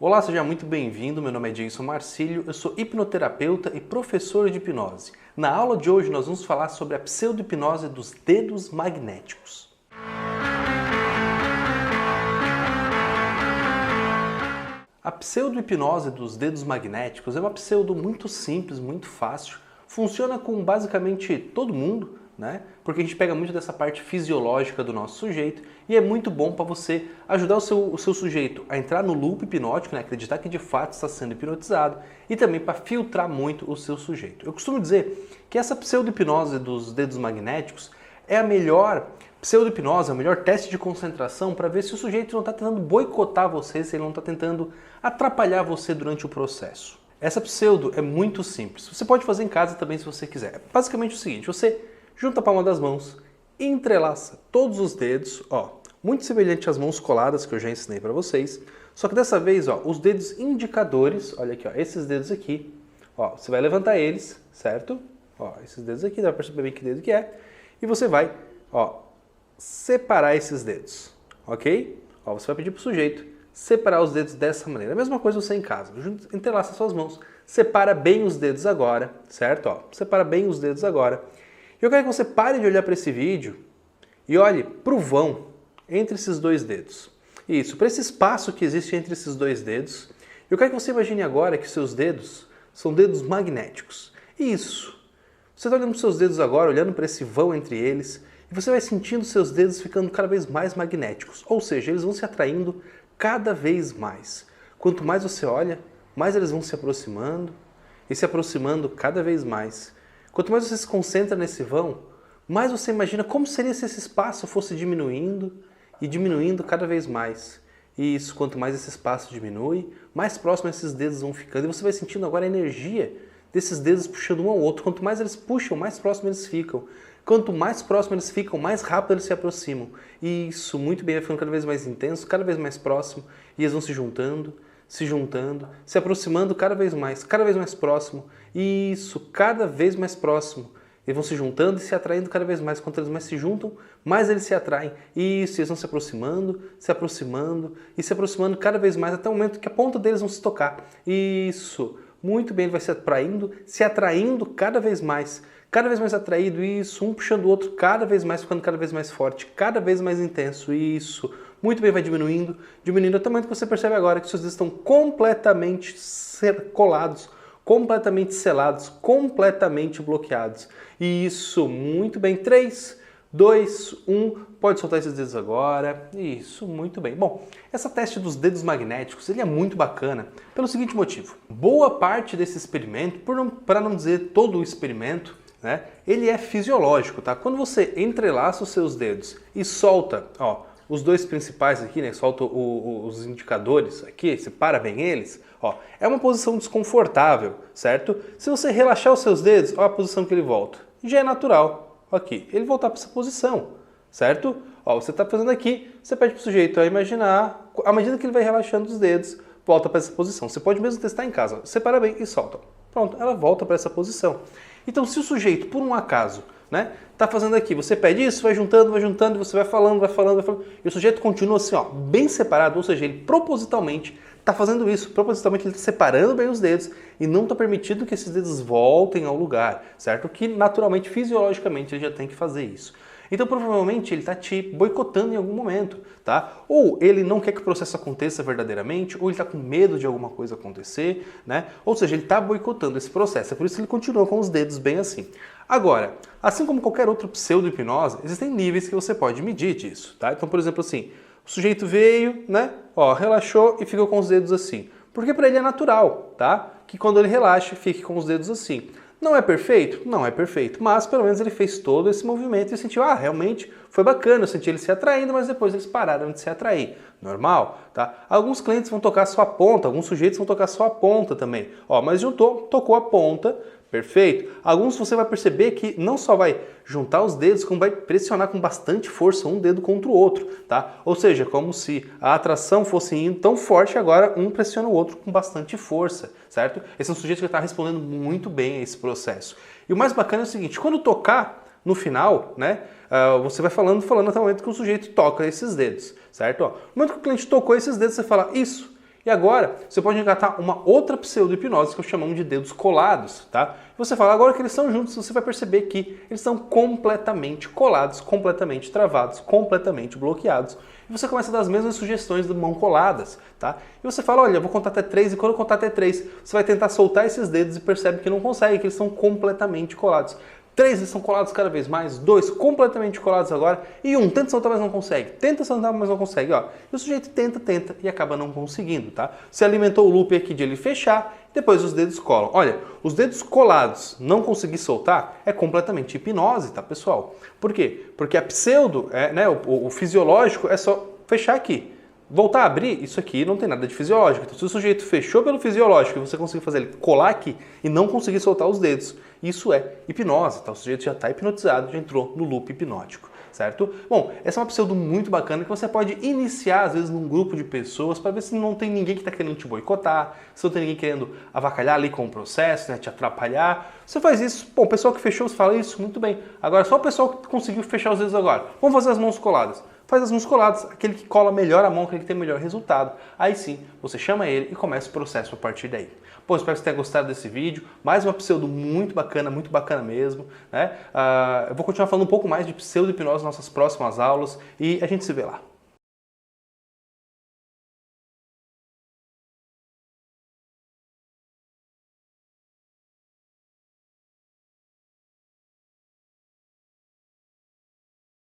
Olá, seja muito bem-vindo. Meu nome é Jason Marcílio, eu sou hipnoterapeuta e professor de hipnose. Na aula de hoje nós vamos falar sobre a pseudo-hipnose dos dedos magnéticos. A pseudo-hipnose dos dedos magnéticos é uma pseudo muito simples, muito fácil. Funciona com basicamente todo mundo, né? Porque a gente pega muito dessa parte fisiológica do nosso sujeito e é muito bom para você ajudar o seu sujeito a entrar no loop hipnótico, né? Acreditar que de fato está sendo hipnotizado e também para filtrar muito o seu sujeito. Eu costumo dizer que essa pseudo-hipnose dos dedos magnéticos é a melhor pseudo-hipnose, é o melhor teste de concentração para ver se o sujeito não está tentando boicotar você, se ele não está tentando atrapalhar você durante o processo. Essa pseudo é muito simples. Você pode fazer em casa também se você quiser. Basicamente o seguinte, você junta a palma das mãos, entrelaça todos os dedos, muito semelhante às mãos coladas que eu já ensinei para vocês, só que dessa vez, os dedos indicadores, olha aqui, esses dedos aqui, você vai levantar eles, certo? Esses dedos aqui, dá para perceber bem que dedo que é, e você vai, separar esses dedos, ok? Você vai pedir para o sujeito separar os dedos dessa maneira. A mesma coisa você em casa, entrelaça suas mãos, separa bem os dedos agora, certo? Separa bem os dedos agora. Eu quero que você pare de olhar para esse vídeo e olhe para o vão entre esses dois dedos. Isso, para esse espaço que existe entre esses dois dedos. Eu quero que você imagine agora que seus dedos são dedos magnéticos. Isso. Você está olhando para os seus dedos agora, olhando para esse vão entre eles, e você vai sentindo seus dedos ficando cada vez mais magnéticos. Ou seja, eles vão se atraindo cada vez mais. Quanto mais você olha, mais eles vão se aproximando e se aproximando cada vez mais. Quanto mais você se concentra nesse vão, mais você imagina como seria se esse espaço fosse diminuindo e diminuindo cada vez mais. E isso, quanto mais esse espaço diminui, mais próximos esses dedos vão ficando. E você vai sentindo agora a energia desses dedos puxando um ao outro. Quanto mais eles puxam, mais próximos eles ficam. Quanto mais próximos eles ficam, mais rápido eles se aproximam. E isso, muito bem, vai ficando cada vez mais intenso, cada vez mais próximo. E eles vão se juntando, se aproximando cada vez mais próximo. E isso, cada vez mais próximo. Eles vão se juntando e se atraindo cada vez mais. Quanto eles mais se juntam, mais eles se atraem. E isso, eles vão se aproximando e se aproximando cada vez mais até o momento que a ponta deles vão se tocar. Isso, muito bem, ele vai se atraindo cada vez mais atraído, isso, um puxando o outro cada vez mais, ficando cada vez mais forte, cada vez mais intenso, isso, muito bem, vai diminuindo até o momento que você percebe agora que seus dedos estão completamente colados, completamente selados, completamente bloqueados, isso, muito bem, 3, 2, 1, pode soltar esses dedos agora, isso, muito bem. Bom, essa teste dos dedos magnéticos, ele é muito bacana pelo seguinte motivo, boa parte desse experimento, para não dizer todo o experimento, né, ele é fisiológico, tá? Quando você entrelaça os seus dedos e solta, os dois principais aqui, né, solta os indicadores aqui, separa bem eles, é uma posição desconfortável, certo? Se você relaxar os seus dedos, olha a posição que ele volta. Já é natural, aqui, ele voltar para essa posição, certo? Você está fazendo aqui, você pede para o sujeito a imaginar, à medida que ele vai relaxando os dedos, volta para essa posição. Você pode mesmo testar em casa, separa bem e solta. Pronto, ela volta para essa posição. Então, se o sujeito, por um acaso, tá fazendo aqui, você pede isso, vai juntando, você vai falando, e o sujeito continua assim, bem separado, ou seja, ele propositalmente está fazendo isso, propositalmente ele está separando bem os dedos e não está permitindo que esses dedos voltem ao lugar, certo? Que naturalmente, fisiologicamente, ele já tem que fazer isso. Então, provavelmente, ele está te boicotando em algum momento, tá? Ou ele não quer que o processo aconteça verdadeiramente, ou ele está com medo de alguma coisa acontecer, né? Ou seja, ele está boicotando esse processo, é por isso que ele continua com os dedos bem assim. Agora, assim como qualquer outra pseudo-hipnose, existem níveis que você pode medir disso, tá? Então, por exemplo, assim, o sujeito veio, relaxou e ficou com os dedos assim. Porque para ele é natural, tá? Que quando ele relaxa, fique com os dedos assim. Não é perfeito? Não é perfeito, mas pelo menos ele fez todo esse movimento e sentiu, realmente foi bacana, eu senti ele se atraindo, mas depois eles pararam de se atrair. Normal, tá? Alguns clientes vão tocar só a ponta, alguns sujeitos vão tocar só a ponta também. Mas juntou, tocou a ponta, perfeito. Alguns você vai perceber que não só vai juntar os dedos, como vai pressionar com bastante força um dedo contra o outro, tá? Ou seja, como se a atração fosse indo tão forte, agora um pressiona o outro com bastante força, certo? Esse é um sujeito que está respondendo muito bem a esse processo. E o mais bacana é o seguinte, quando tocar no final, você vai falando até o momento que o sujeito toca esses dedos, certo? No momento que o cliente tocou esses dedos, você fala isso. E agora, você pode engatar uma outra pseudo-hipnose que eu chamo de dedos colados, tá? E você fala, agora que eles estão juntos, você vai perceber que eles estão completamente colados, completamente travados, completamente bloqueados. E você começa a dar as mesmas sugestões de mão coladas, tá? E você fala, olha, eu vou contar até 3, e quando eu contar até 3, você vai tentar soltar esses dedos e percebe que não consegue, que eles estão completamente colados. 3, eles são colados cada vez mais. 2, completamente colados agora. E 1, tenta soltar, mas não consegue. Tenta soltar, mas não consegue. Ó. E o sujeito tenta e acaba não conseguindo, tá? Você alimentou o loop aqui de ele fechar, depois os dedos colam. Olha, os dedos colados, não conseguir soltar, é completamente hipnose, tá, pessoal? Por quê? Porque a pseudo, o fisiológico é só fechar aqui. Voltar a abrir, isso aqui não tem nada de fisiológico. Então, se o sujeito fechou pelo fisiológico e você conseguir fazer ele colar aqui e não conseguir soltar os dedos, isso é hipnose, tá? O sujeito já está hipnotizado, já entrou no loop hipnótico, certo? Bom, essa é uma pseudo muito bacana que você pode iniciar, às vezes, num grupo de pessoas para ver se não tem ninguém que está querendo te boicotar, se não tem ninguém querendo avacalhar ali com o processo, né, te atrapalhar. Você faz isso, bom, o pessoal que fechou, você fala isso, muito bem. Agora, só o pessoal que conseguiu fechar os dedos agora. Vamos fazer as mãos coladas. Faz as mãos coladas, aquele que cola melhor a mão, aquele que tem melhor resultado. Aí sim, você chama ele e começa o processo a partir daí. Pô, espero que você tenha gostado desse vídeo. Mais uma pseudo muito bacana mesmo, né? Eu vou continuar falando um pouco mais de pseudo-hipnose nas nossas próximas aulas e a gente se vê lá.